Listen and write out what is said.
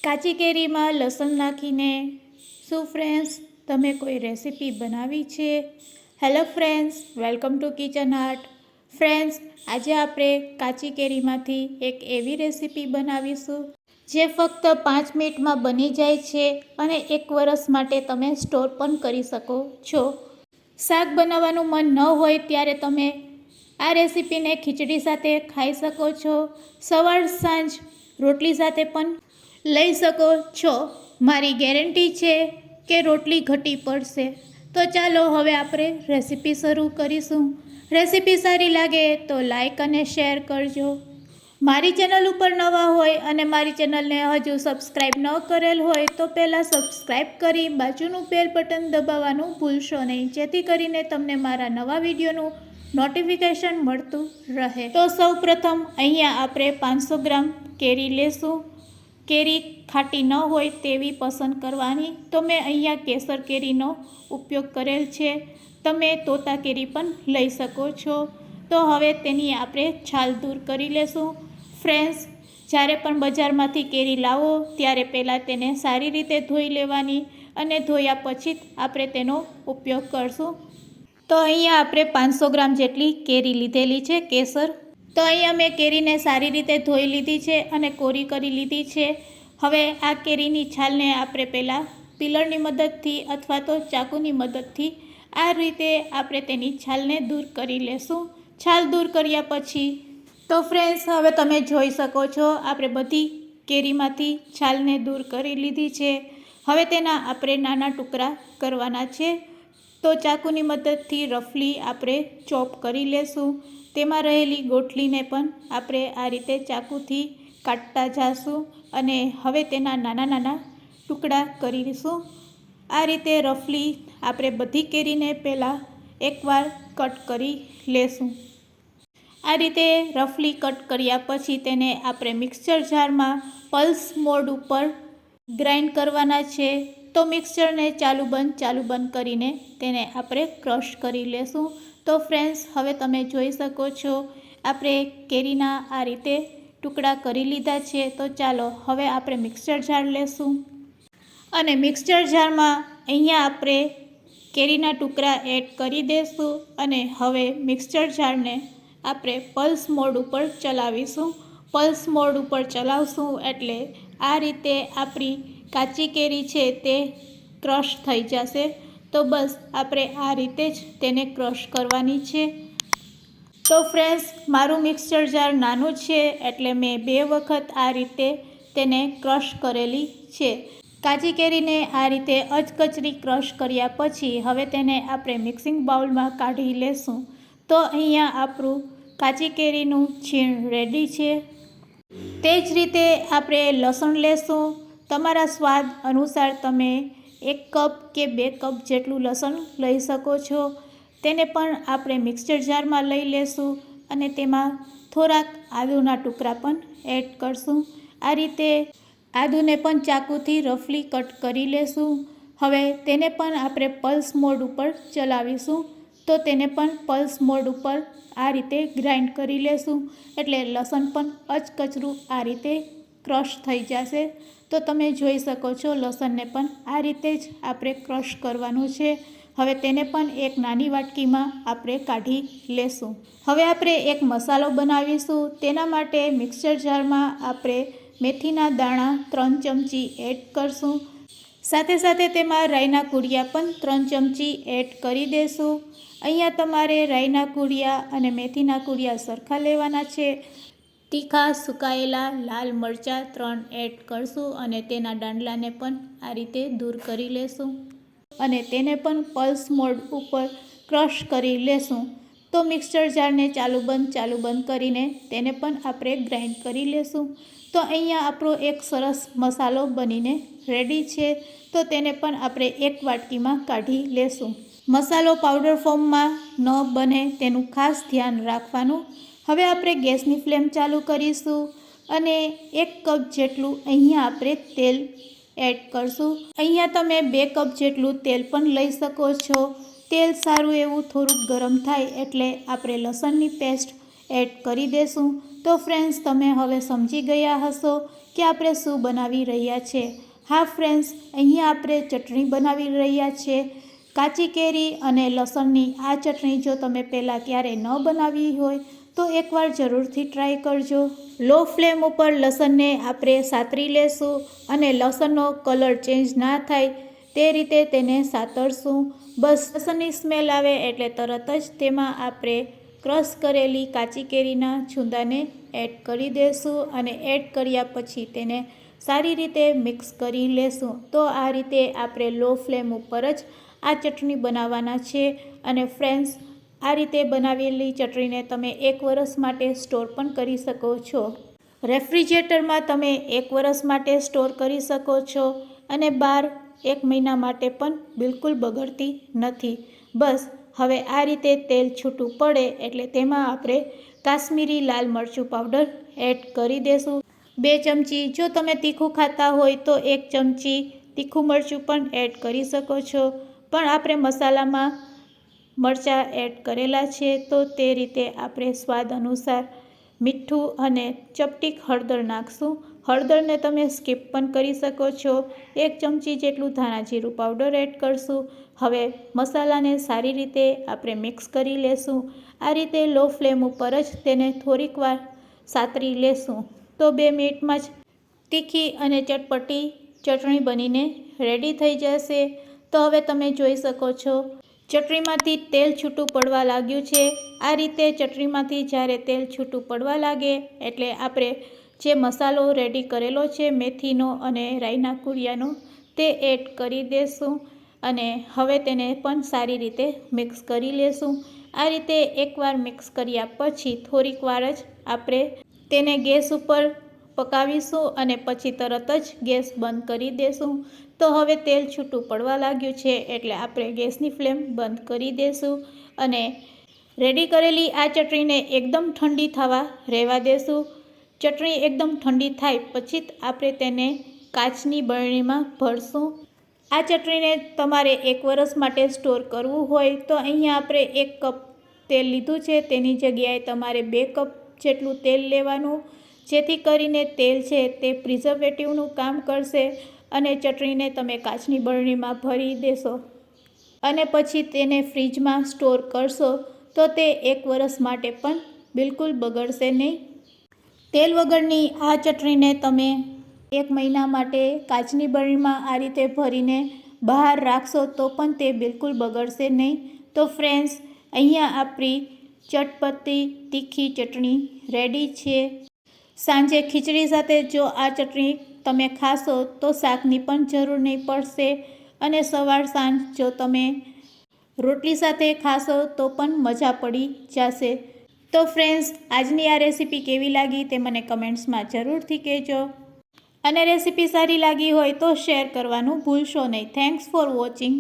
કાચી કેરીમાં લસણ નાખીને શું ફ્રેન્ડ્સ તમે કોઈ રેસીપી બનાવી છે? Hello friends, welcome to kitchen art. Friends, આજે આપણે કાચી કેરીમાંથી એક એવી રેસીપી બનાવીશું જે ફક્ત 5 મિનિટમાં બની જાય છે અને 1 વર્ષ માટે તમે સ્ટોર પણ કરી શકો છો. શાક બનાવવાનું મન ન હોય ત્યારે તમે આ રેસીપીને ખીચડી સાથે ખાઈ શકો છો. સવાર સાંજ રોટલી સાથે પણ લઈ શકો છો. મારી ગેરંટી છે કે રોટલી ઘટી પડશે. તો ચાલો હવે આપણે રેસીપી શરૂ કરીશું. રેસીપી સારી લાગે તો લાઈક અને શેર કરજો. મારી ચેનલ ઉપર નવા હોય અને મારી ચેનલને હજુ સબસ્ક્રાઈબ ન કરેલ હોય તો પહેલાં સબસ્ક્રાઈબ કરી બાજુનું બેલ બટન દબાવવાનું ભૂલશો નહીં, જેથી કરીને તમને મારા નવા વિડીયોનું નોટિફિકેશન મળતું રહે. તો સૌ પ્રથમ અહીંયા આપણે 500 ગ્રામ કેરી લેશું. કેરી ખાટી ન હોય તેવી પસંદ કરવાની. તો મેં અહીંયા કેસર કેરીનો ઉપયોગ કરેલ છે. તમે તોતા કેરી પણ લઈ શકો છો. તો હવે તેની આપણે છાલ દૂર કરી લેશું. ફ્રેન્ડ્સ, જ્યારે પણ બજારમાંથી કેરી લાવો ત્યારે પહેલાં તેને સારી રીતે ધોઈ લેવાની અને ધોયા પછી જ આપણે તેનો ઉપયોગ કરશું. તો અહીંયા આપણે 500 ગ્રામ જેટલી કેરી લીધેલી છે કેસર. તો અહીંયા મેં કેરીને સારી રીતે ધોઈ લીધી છે અને કોરી કરી લીધી છે. હવે આ કેરીની છાલને આપણે પહેલાં પિલરની મદદથી અથવા તો ચાકુની મદદથી આ રીતે આપણે તેની છાલને દૂર કરી લેશું. છાલ દૂર કર્યા પછી તો ફ્રેન્ડ્સ, હવે તમે જોઈ શકો છો આપણે બધી કેરીમાંથી છાલને દૂર કરી લીધી છે. હવે તેના આપણે નાના ટુકડા કરવાના છે. તો ચાકુની મદદથી રફલી આપણે ચોપ કરી લેશું. તેમાં રહેલી ગોઠલીને પણ આપણે આ રીતે ચાકુથી કાઢતા જઈશું અને હવે તેના નાના નાના ટુકડા કરીશું. આ રીતે રફલી આપણે બધી કેરીને પહેલાં એકવાર કટ કરી લેશું. આ રીતે રફલી કટ કર્યા પછી તેને આપણે મિક્સર જારમાં પલ્સ મોડ ઉપર ગ્રાઇન્ડ કરવાના છે. તો મિક્સરને ચાલુ બંધ કરીને તેને આપણે ક્રશ કરી લેશું. તો ફ્રેન્ડ્સ, હવે તમે જોઈ શકો છો આપણે કેરીના આ રીતે ટુકડા કરી લીધા છે. તો ચાલો હવે આપણે મિક્સર જાર લેશું અને મિક્સર જારમાં અહીંયા આપણે કેરીના ટુકડા એડ કરી દઈશું અને હવે મિક્સર જારને આપણે પલ્સ મોડ ઉપર ચલાવીશું. પલ્સ મોડ ઉપર ચલાવશું એટલે આ રીતે આપણી કાચી કેરી છે તે ક્રશ થઈ જશે. તો બસ આપણે આ રીતે જ તેને ક્રશ કરવાની છે. તો ફ્રેન્ડ્સ, મારું મિક્સર જાર નાનું છે એટલે મેં 2 વખત આ રીતે તેને ક્રશ કરેલી છે. કાચી કેરીને આ રીતે અધકચરી ક્રશ કર્યા પછી હવે તેને આપણે મિક્સિંગ બાઉલમાં કાઢી લેશું. તો અહીંયા આપણું કાચી કેરીનું છીણ રેડી છે. તે જ રીતે આપણે લસણ લેશું. તમારા સ્વાદ અનુસાર તમે 1 કપ કે 2 કપ જેટલું લસણ લઈ શકો છો. તેને પણ આપણે મિક્સર જારમાં લઈ લેશું અને તેમાં થોડાક આદુના ટુકડા પણ એડ કરશું. આ રીતે આદુને પણ ચાકુથી રફલી કટ કરી લેશું. હવે તેને પણ આપણે પલ્સ મોડ ઉપર ચલાવીશું. તો તેને પણ પલ્સ મોડ ઉપર આ રીતે ગ્રાઇન્ડ કરી લેશું એટલે લસણ પણ અધકચરું આ રીતે ક્રશ થઈ જશે. તો તમે જોઈ શકો છો લસણને પણ આ રીતે જ આપણે ક્રશ કરવાનું છે. હવે તેને પણ એક નાની વાટકીમાં આપણે કાઢી લેશું. હવે આપણે એક મસાલો બનાવીશું. તેના માટે મિક્સર જારમાં આપણે મેથીના દાણા 3 ચમચી એડ કરશું. સાથે સાથે તેમાં રાઈના કૂડિયા પણ 3 ચમચી એડ કરી દેશું. અહીંયા તમારે રાઈના કૂડિયા અને મેથીના કૂડિયા સરખા લેવાના છે. તીખા સુકાયેલા લાલ મરચાં 3 એડ કરશું અને તેના દાંડલાને પણ આ રીતે દૂર કરી લેશું અને તેને પણ પલ્સ મોડ ઉપર ક્રશ કરી લેશું. તો મિક્સર જારને ચાલુ બંધ કરીને તેને પણ આપણે ગ્રાઇન્ડ કરી લેશું. તો અહીંયા આપણો એક સરસ મસાલો બનીને રેડી છે. તો તેને પણ આપણે એક વાટકીમાં કાઢી લેશું. મસાલો પાવડર ફોર્મમાં ન બને તેનું ખાસ ધ્યાન રાખવાનું. હવે આપણે ગેસની ફ્લેમ ચાલુ કરીશું અને 1 કપ જેટલું અહીંયા આપણે તેલ એડ કરશું. અહીંયા તમે 2 કપ જેટલું તેલ પણ લઈ શકો છો. તેલ સારું એવું થોડુંક ગરમ થાય એટલે આપણે લસણની પેસ્ટ એડ કરી દઈશું. તો ફ્રેન્ડ્સ, તમે હવે સમજી ગયા હશો કે આપણે શું બનાવી રહ્યા છે. હા ફ્રેન્ડ્સ, અહીંયા આપણે ચટણી બનાવી રહ્યા છે. કાચી કેરી અને લસણની આ ચટણી જો તમે પહેલાં ક્યારેય ન બનાવી હોય તો એકવાર જરૂરથી ટ્રાય કરજો. લો ફ્લેમ ઉપર લસણને આપણે સાતરી લેશું અને લસણનો કલર ચેન્જ ના થાય તે રીતે તેને સાતરશું. બસ લસણની સ્મેલ આવે એટલે તરત જ તેમાં આપણે ક્રશ કરેલી કાચી કેરીના છૂંદાને એડ કરી દઈશું અને એડ કર્યા પછી તેને સારી રીતે મિક્સ કરી લેશું. તો આ રીતે આપણે લો ફ્લેમ ઉપર જ આ ચટણી બનાવવાના છે. અને ફ્રેન્ડ્સ, આ રીતે બનાવેલી ચટણીને તમે 1 વર્ષ માટે સ્ટોર પણ કરી શકો છો. રેફ્રિજરેટરમાં તમે 1 વર્ષ માટે સ્ટોર કરી શકો છો અને બહાર 1 મહિના માટે પણ બિલકુલ બગડતી નથી. બસ હવે આ રીતે તેલ છૂટું પડે એટલે તેમાં આપણે કાશ્મીરી લાલ મરચું પાવડર એડ કરી દેશું 2 ચમચી. જો તમે તીખું ખાતા હોય તો 1 ચમચી તીખું મરચું પણ એડ કરી શકો છો. પણ આપણે મસાલામાં મરચાં એડ કરેલા છે તો તે રીતે આપણે સ્વાદ અનુસાર મીઠું અને ચપટીક હળદર નાખશું. હળદરને તમે સ્કીપ પણ કરી શકો છો. 1 ચમચી જેટલું ધાણા જીરું પાવડર એડ કરશું. હવે મસાલાને સારી રીતે આપણે મિક્સ કરી લેશું. આ રીતે લો ફ્લેમ ઉપર જ તેને થોડીક વાર સાતરી લેશું. તો 2 મિનિટમાં જ તીખી અને ચટપટી ચટણી બનીને રેડી થઈ જશે. તો હવે તમે જોઈ શકો છો ચટણીમાંથી તેલ છૂટું પડવા લાગ્યું છે. આ રીતે ચટણીમાંથી જ્યારે તેલ છૂટું પડવા લાગે એટલે આપણે જે મસાલો રેડી કરેલો છે મેથીનો અને રાઈના કુરિયાનો તે એડ કરી દેશું અને હવે તેને પણ સારી રીતે મિક્સ કરી લેશું. આ રીતે એકવાર મિક્સ કર્યા પછી થોડીક વાર જ આપણે તેને ગેસ ઉપર પકાવીશું અને પછી તરત જ ગેસ બંધ કરી દેશું. તો હવે તેલ છૂટું પડવા લાગ્યું છે એટલે આપણે ગેસની ફ્લેમ બંધ કરી દેશું અને રેડી કરેલી આ ચટણીને એકદમ ઠંડી થવા રહેવા દેશું. ચટણી એકદમ ઠંડી થાય પછી જ આપણે તેને કાચની બરણીમાં ભરશું. આ ચટણીને તમારે 1 વર્ષ માટે સ્ટોર કરવું હોય તો અહીંયા આપણે 1 કપ તેલ લીધું છે તેની જગ્યાએ તમારે 2 કપ જેટલું તેલ લેવાનું, જેથી કરીને તેલ છે તે પ્રિઝર્વેટિવનું કામ કરશે અને ચટણીને તમે કાચની બરણીમાં ભરી દેશો અને પછી તેને ફ્રીજમાં સ્ટોર કરશો તો તે 1 વર્ષ માટે પણ બિલકુલ બગડશે નહીં. તેલ વગરની આ ચટણીને તમે 1 મહિના માટે કાચની બરણીમાં આ રીતે ભરીને બહાર રાખશો તો પણ તે બિલકુલ બગડશે નહીં. તો ફ્રેન્ડ્સ, અહીંયા આપણી ચટપટી તીખી ચટણી રેડી છે. સાંજે ખીચડી સાથે જો આ ચટણી તમે ખાશો તો શાકની પણ જરૂર નહીં પડશે અને સવાર સાંજ જો તમે રોટલી સાથે ખાશો તો પણ મજા પડી જશે. તો ફ્રેન્ડ્સ, આજની આ રેસીપી કેવી લાગી તે મને કમેન્ટ્સમાં જરૂરથી કહેજો અને રેસીપી સારી લાગી હોય તો શેર કરવાનું ભૂલશો નહીં. Thanks for watching.